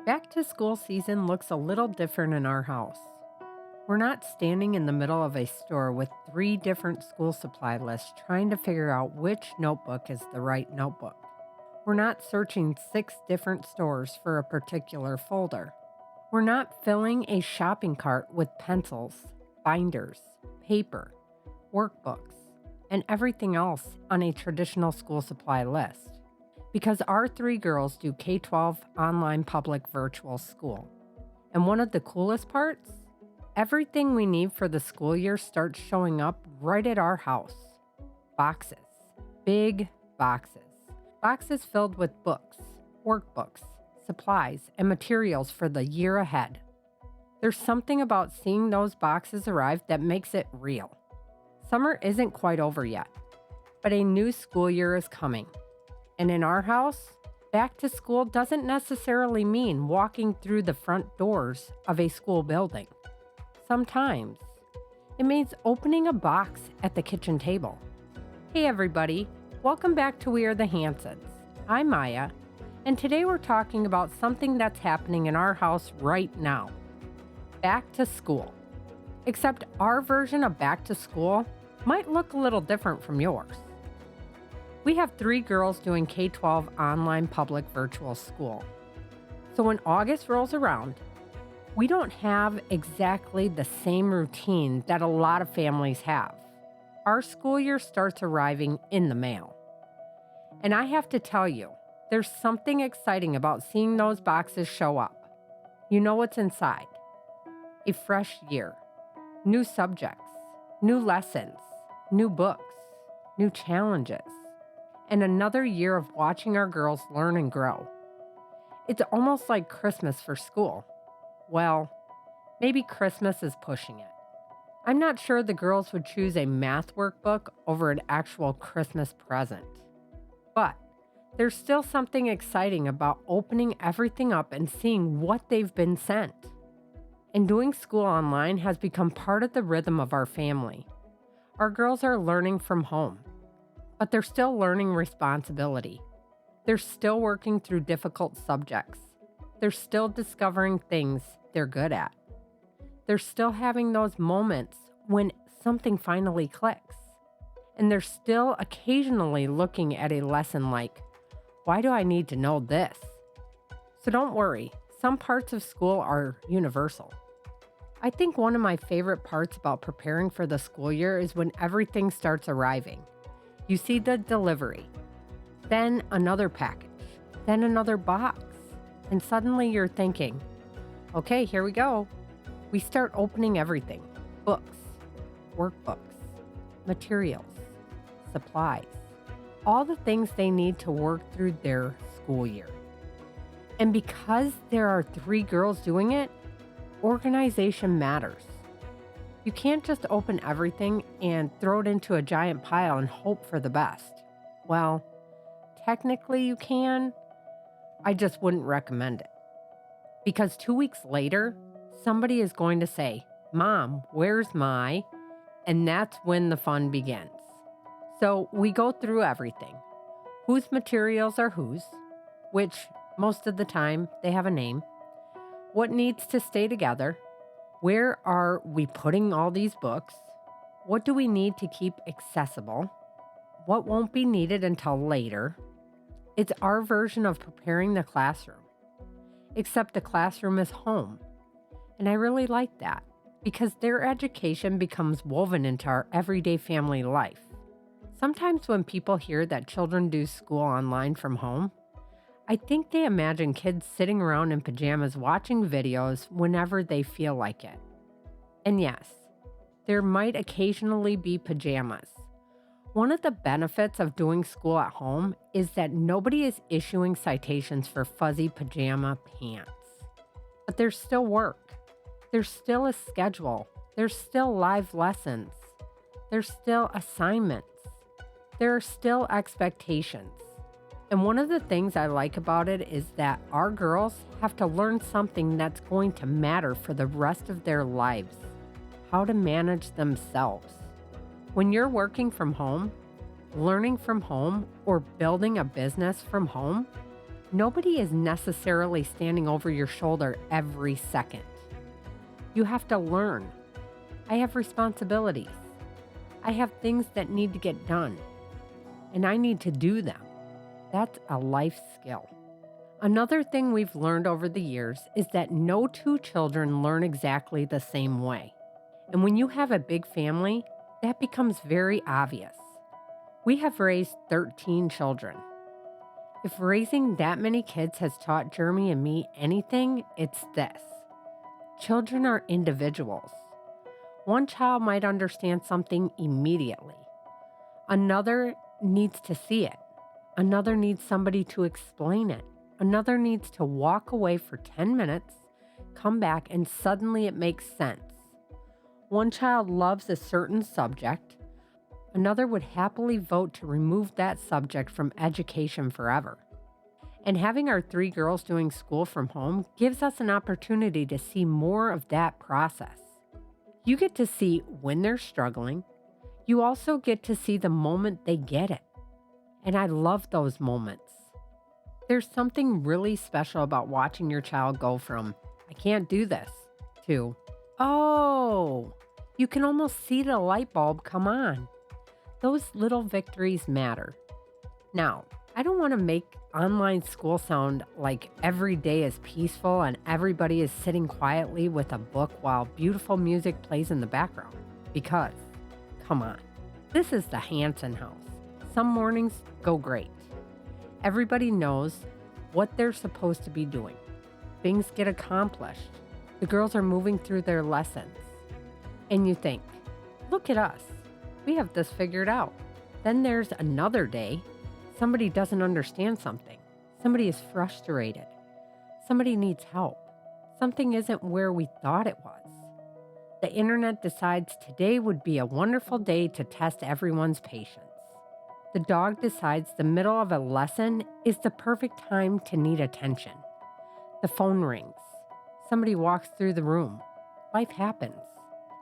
Back to school season looks a little different in our house. We're not standing in the middle of a store with three different school supply lists trying to figure out which notebook is the right notebook. We're not searching six different stores for a particular folder. We're not filling a shopping cart with pencils, binders, paper, workbooks, and everything else on a traditional school supply list. Because our three girls do K 12 online public virtual school. And one of the coolest parts? Everything we need for the school year starts showing up right at our house. Boxes. Big boxes. Boxes filled with books, workbooks, supplies, and materials for the year ahead. There's something about seeing those boxes arrive that makes it real. Summer isn't quite over yet, but a new school year is coming. And in our house, back to school doesn't necessarily mean walking through the front doors of a school building. Sometimes it means opening a box at the kitchen table. Hey everybody, welcome back to We Are the Hansons. I'm Myia, and today we're talking about something that's happening in our house right now. Back to school. Except our version of back to school might look a little different from yours. We have three girls doing K 12 online public virtual school. So when August rolls around, we don't have exactly the same routine that a lot of families have. Our school year starts arriving in the mail. And I have to tell you, there's something exciting about seeing those boxes show up. You know what's inside. A fresh year, new subjects, new lessons, new books, new challenges, and another year of watching our girls learn and grow. It's almost like Christmas for school. Well, maybe Christmas is pushing it. I'm not sure the girls would choose a math workbook over an actual Christmas present. But there's still something exciting about opening everything up and seeing what they've been sent. And doing school online has become part of the rhythm of our family. Our girls are learning from home. But they're still learning responsibility. They're still working through difficult subjects. They're still discovering things they're good at. They're still having those moments when something finally clicks. And they're still occasionally looking at a lesson like, why do I need to know this? So don't worry, some parts of school are universal. I think one of my favorite parts about preparing for the school year is when everything starts arriving. You see the delivery, then another package, then another box, and suddenly you're thinking, okay, here we go. We start opening everything, books, workbooks, materials, supplies, all the things they need to work through their school year. And because there are three girls doing it, organization matters. You can't just open everything and throw it into a giant pile and hope for the best. Well, technically you can. I just wouldn't recommend it. Because 2 weeks later, somebody is going to say, Mom, where's my? And that's when the fun begins. So we go through everything. Whose materials are whose, which most of the time they have a name. What needs to stay together. Where are we putting all these books? What do we need to keep accessible? What won't be needed until later? It's our version of preparing the classroom. Except the classroom is home. And I really like that because their education becomes woven into our everyday family life. Sometimes when people hear that children do school online from home, I think they imagine kids sitting around in pajamas watching videos whenever they feel like it. And yes, there might occasionally be pajamas. One of the benefits of doing school at home is that nobody is issuing citations for fuzzy pajama pants. But there's still work. There's still a schedule. There's still live lessons. There's still assignments. There are still expectations. And one of the things I like about it is that our girls have to learn something that's going to matter for the rest of their lives. How to manage themselves. When you're working from home, learning from home, or building a business from home, Nobody is necessarily standing over your shoulder every second. You have to learn. I have responsibilities. I have things that need to get done, and I need to do them. That's a life skill. Another thing we've learned over the years is that no two children learn exactly the same way. And when you have a big family, that becomes very obvious. We have raised 13 children. If raising that many kids has taught Jeremy and me anything, it's this. Children are individuals. One child might understand something immediately. Another needs to see it. Another needs somebody to explain it. Another needs to walk away for 10 minutes, come back, and suddenly it makes sense. One child loves a certain subject. Another would happily vote to remove that subject from education forever. And having our 3 girls doing school from home gives us an opportunity to see more of that process. You get to see when they're struggling. You also get to see the moment they get it. And I love those moments. There's something really special about watching your child go from, I can't do this, to, oh, you can almost see the light bulb come on. Those little victories matter. Now, I don't want to make online school sound like every day is peaceful and everybody is sitting quietly with a book while beautiful music plays in the background. Because, come on, this is the Hanson house. Some mornings go great. Everybody knows what they're supposed to be doing. Things get accomplished. The girls are moving through their lessons. And you think, look at us. We have this figured out. Then there's another day. Somebody doesn't understand something. Somebody is frustrated. Somebody needs help. Something isn't where we thought it was. The internet decides today would be a wonderful day to test everyone's patience. The dog decides the middle of a lesson is the perfect time to need attention. The phone rings. Somebody walks through the room. Life happens.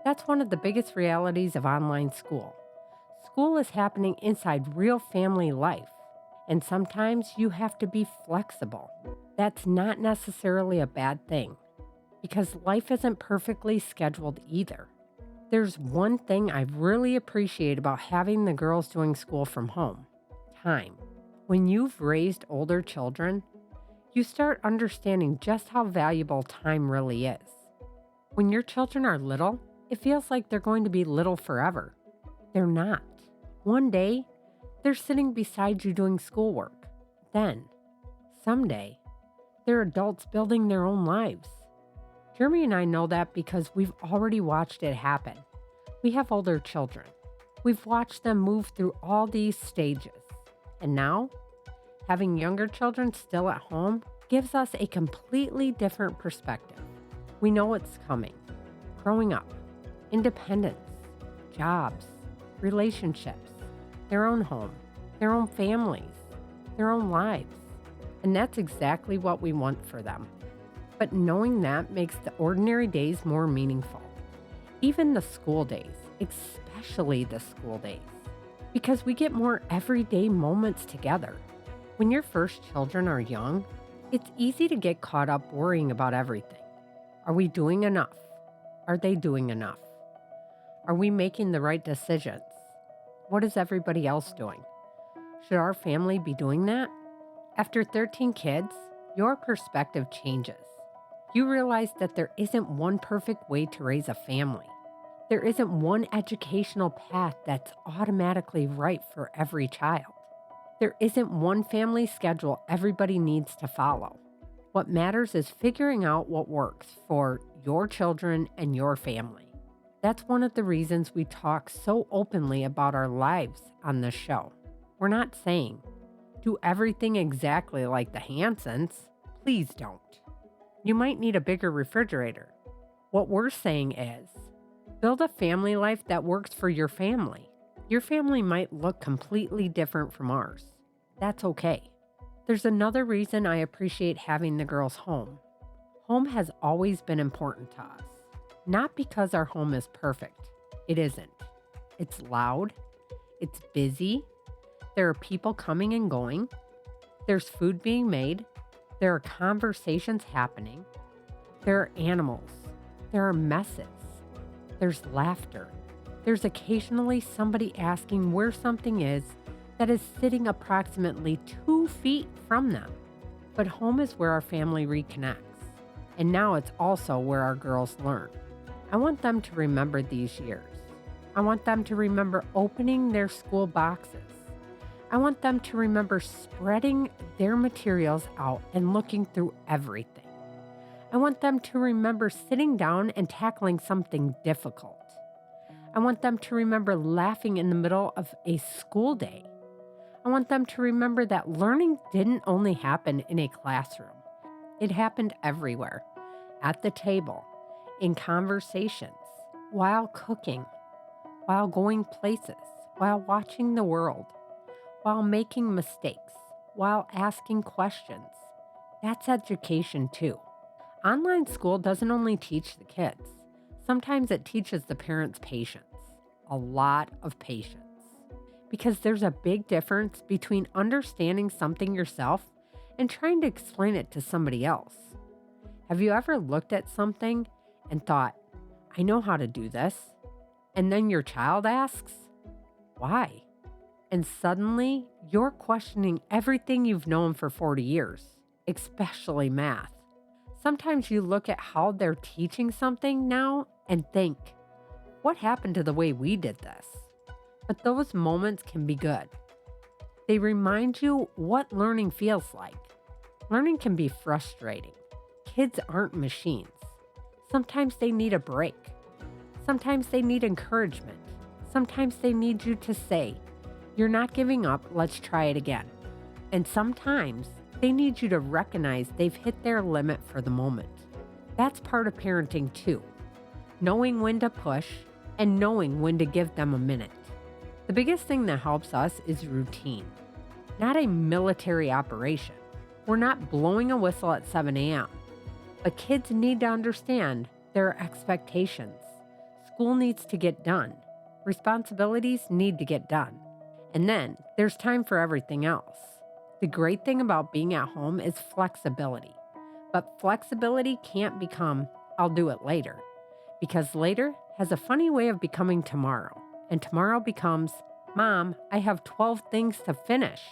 That's one of the biggest realities of online school. School is happening inside real family life, and sometimes you have to be flexible. That's not necessarily a bad thing, because life isn't perfectly scheduled either. There's one thing I really appreciate about having the girls doing school from home: time. When you've raised older children, you start understanding just how valuable time really is. When your children are little, it feels like they're going to be little forever. They're not. One day, they're sitting beside you doing schoolwork. Then, someday, they're adults building their own lives. Jeremy and I know that because we've already watched it happen. We have older children. We've watched them move through all these stages. And now, having younger children still at home gives us a completely different perspective. We know what's coming. Growing up, independence, jobs, relationships, their own home, their own families, their own lives. And that's exactly what we want for them. But knowing that makes the ordinary days more meaningful. Even the school days, especially the school days, because we get more everyday moments together. When your first children are young, it's easy to get caught up worrying about everything. Are we doing enough? Are they doing enough? Are we making the right decisions? What is everybody else doing? Should our family be doing that? After 13 kids, your perspective changes. You realize that there isn't one perfect way to raise a family. There isn't one educational path that's automatically right for every child. There isn't one family schedule everybody needs to follow. What matters is figuring out what works for your children and your family. That's one of the reasons we talk so openly about our lives on this show. We're not saying, do everything exactly like the Hansons. Please don't. You might need a bigger refrigerator. What we're saying is, build a family life that works for your family. Your family might look completely different from ours. That's okay. There's another reason I appreciate having the girls home. Home has always been important to us. Not because our home is perfect. It isn't. It's loud. It's busy. There are people coming and going. There's food being made. There are conversations happening. There are animals. There are messes. There's laughter. There's occasionally somebody asking where something is that is sitting approximately 2 feet from them. But home is where our family reconnects. And now it's also where our girls learn. I want them to remember these years. I want them to remember opening their school boxes. I want them to remember spreading their materials out and looking through everything. I want them to remember sitting down and tackling something difficult. I want them to remember laughing in the middle of a school day. I want them to remember that learning didn't only happen in a classroom. It happened everywhere, at the table, in conversations, while cooking, while going places, while watching the world, while making mistakes, while asking questions. That's education too. Online school doesn't only teach the kids. Sometimes it teaches the parents patience, a lot of patience. Because there's a big difference between understanding something yourself and trying to explain it to somebody else. Have you ever looked at something and thought, I know how to do this? And then your child asks, why? And suddenly you're questioning everything you've known for 40 years, especially math. Sometimes you look at how they're teaching something now and think, what happened to the way we did this? But those moments can be good. They remind you what learning feels like. Learning can be frustrating. Kids aren't machines. Sometimes they need a break. Sometimes they need encouragement. Sometimes they need you to say, you're not giving up, let's try it again. And sometimes they need you to recognize they've hit their limit for the moment. That's part of parenting too. Knowing when to push and knowing when to give them a minute. The biggest thing that helps us is routine, not a military operation. We're not blowing a whistle at 7 a.m. But kids need to understand there are expectations. School needs to get done. Responsibilities need to get done. And then there's time for everything else. The great thing about being at home is flexibility. But flexibility can't become, I'll do it later. Because later has a funny way of becoming tomorrow. And tomorrow becomes, Mom, I have 12 things to finish.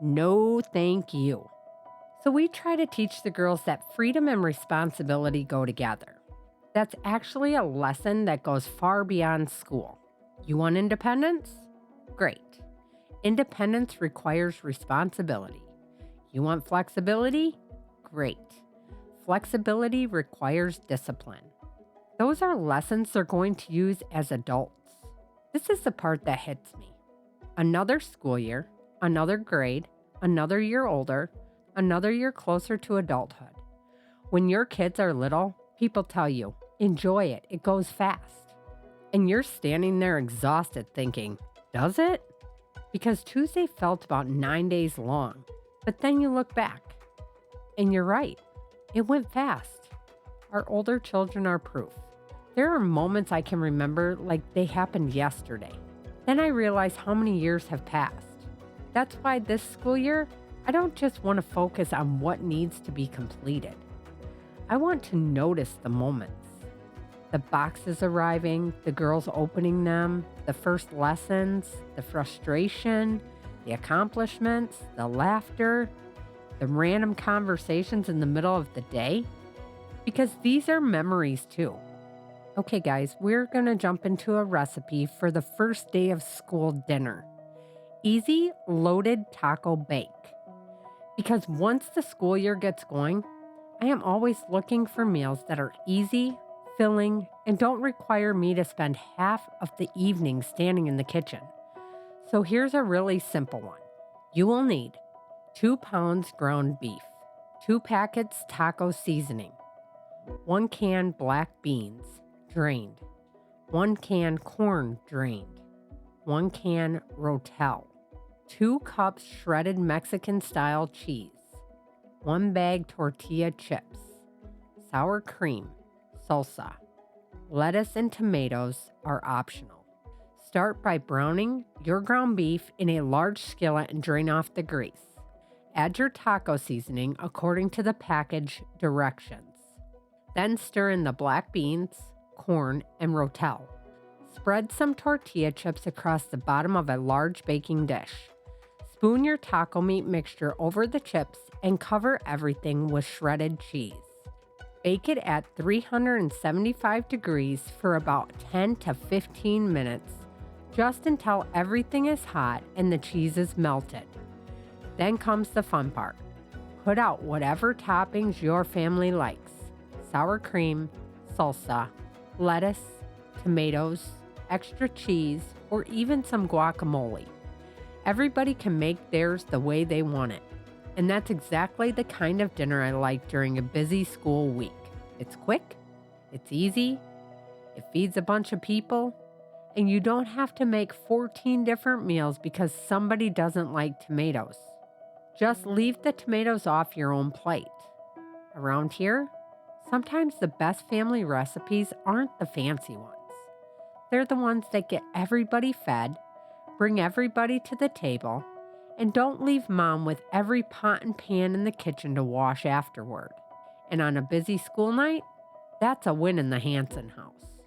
No, thank you. So we try to teach the girls that freedom and responsibility go together. That's actually a lesson that goes far beyond school. You want independence? Great. Independence requires responsibility. You want flexibility? Great. Flexibility requires discipline. Those are lessons they're going to use as adults. This is the part that hits me. Another school year, another grade, another year older, another year closer to adulthood. When your kids are little, people tell you, enjoy it, it goes fast. And you're standing there exhausted thinking, does it? Because Tuesday felt about 9 days long. But then you look back, and you're right, it went fast. Our older children are proof. There are moments I can remember like they happened yesterday. Then I realize how many years have passed. That's why this school year, I don't just want to focus on what needs to be completed. I want to notice the moments. The boxes arriving, the girls opening them, the first lessons, the frustration, the accomplishments, the laughter, the random conversations in the middle of the day. Because these are memories too. Okay, guys, we're going to jump into a recipe for the first day of school dinner. Easy loaded taco bake. Because once the school year gets going, I am always looking for meals that are easy, filling, and don't require me to spend half of the evening standing in the kitchen. So here's a really simple one. You will need 2 pounds ground beef, 2 packets taco seasoning, 1 can black beans, drained, 1 can corn, drained, 1 can rotel, 2 cups shredded Mexican-style cheese, 1 bag tortilla chips, sour cream, salsa. Lettuce and tomatoes are optional. Start by browning your ground beef in a large skillet and drain off the grease. Add your taco seasoning according to the package directions. Then stir in the black beans, corn, and rotel. Spread some tortilla chips across the bottom of a large baking dish. Spoon your taco meat mixture over the chips and cover everything with shredded cheese. Bake it at 375 degrees for about 10 to 15 minutes, just until everything is hot and the cheese is melted. Then comes the fun part. Put out whatever toppings your family likes: sour cream, salsa, lettuce, tomatoes, extra cheese, or even some guacamole. Everybody can make theirs the way they want it. And that's exactly the kind of dinner I like during a busy school week. It's quick, it's easy, it feeds a bunch of people, and you don't have to make 14 different meals because somebody doesn't like tomatoes. Just leave the tomatoes off your own plate. Around here, sometimes the best family recipes aren't the fancy ones. They're the ones that get everybody fed, bring everybody to the table, and don't leave mom with every pot and pan in the kitchen to wash afterward. And on a busy school night, that's a win in the Hanson house.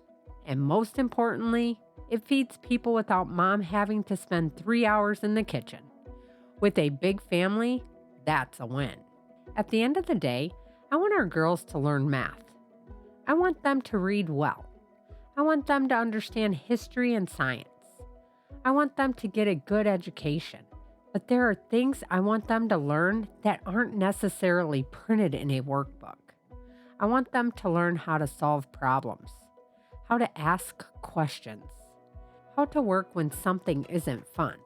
And most importantly, it feeds people without mom having to spend 3 hours in the kitchen. With a big family, that's a win. At the end of the day, I want our girls to learn math. I want them to read well. I want them to understand history and science. I want them to get a good education. But there are things I want them to learn that aren't necessarily printed in a workbook. I want them to learn how to solve problems, how to ask questions, how to work when something isn't fun,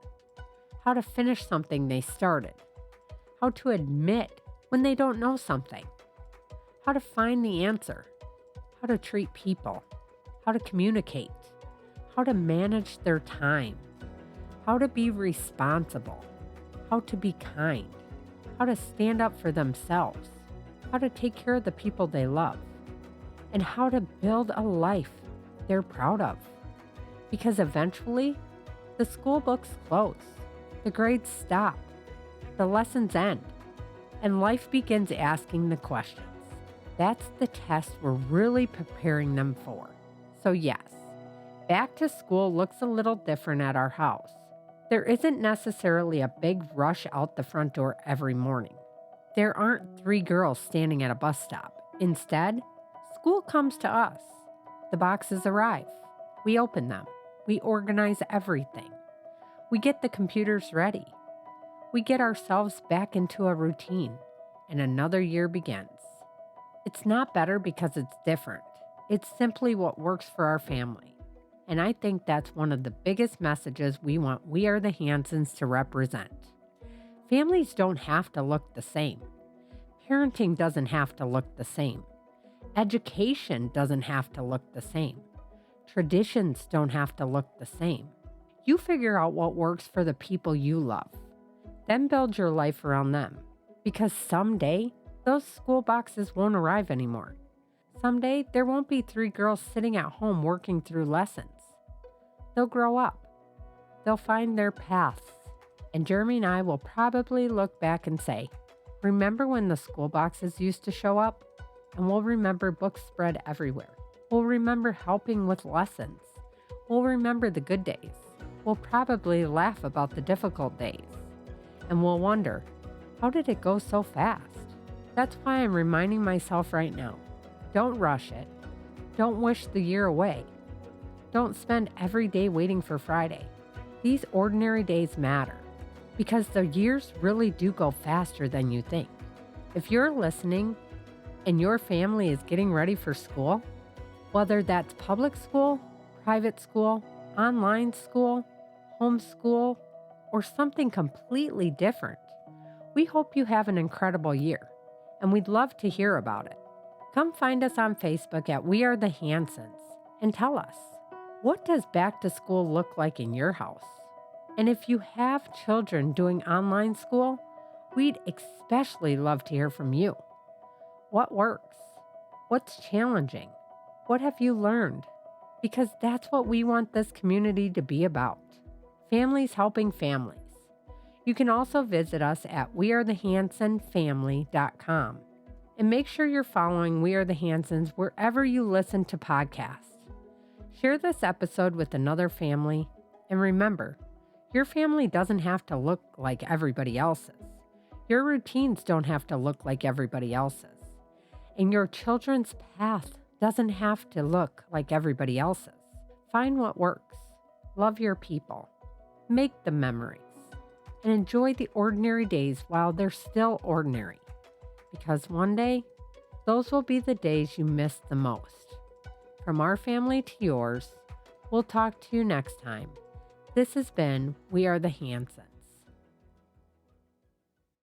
how to finish something they started, how to admit when they don't know something, how to find the answer, how to treat people, how to communicate, how to manage their time, how to be responsible, how to be kind, how to stand up for themselves, how to take care of the people they love, and how to build a life they're proud of. Because eventually, the school books close, the grades stop, the lessons end, and life begins asking the questions. That's the test we're really preparing them for. So yes, back to school looks a little different at our house. There isn't necessarily a big rush out the front door every morning. There aren't 3 girls standing at a bus stop. Instead, school comes to us. The boxes arrive. We open them. We organize everything. We get the computers ready. We get ourselves back into a routine, and another year begins. It's not better because it's different. It's simply what works for our family. And I think that's one of the biggest messages we want We Are the Hansons to represent. Families don't have to look the same. Parenting doesn't have to look the same. Education doesn't have to look the same. Traditions don't have to look the same. You figure out what works for the people you love. Then build your life around them. Because someday, those school boxes won't arrive anymore. Someday, there won't be 3 girls sitting at home working through lessons. They'll grow up. They'll find their paths. And Jeremy and I will probably look back and say, remember when the school boxes used to show up? And we'll remember books spread everywhere. We'll remember helping with lessons. We'll remember the good days. We'll probably laugh about the difficult days. And we'll wonder, how did it go so fast? That's why I'm reminding myself right now. Don't rush it. Don't wish the year away. Don't spend every day waiting for Friday. These ordinary days matter because the years really do go faster than you think. If you're listening and your family is getting ready for school, whether that's public school, private school, online school, homeschool, or something completely different, we hope you have an incredible year, and we'd love to hear about it. Come find us on Facebook at We Are the Hansons and tell us, what does back to school look like in your house? And if you have children doing online school, we'd especially love to hear from you. What works? What's challenging? What have you learned? Because that's what we want this community to be about. Families helping families. You can also visit us at wearethehansonfamily.com. And make sure you're following We Are the Hansons wherever you listen to podcasts. Share this episode with another family. And remember, your family doesn't have to look like everybody else's. Your routines don't have to look like everybody else's. And your children's path doesn't have to look like everybody else's. Find what works. Love your people. Make the memories. And enjoy the ordinary days while they're still ordinary. Because one day, those will be the days you miss the most. From our family to yours, we'll talk to you next time. This has been We Are the Hanson.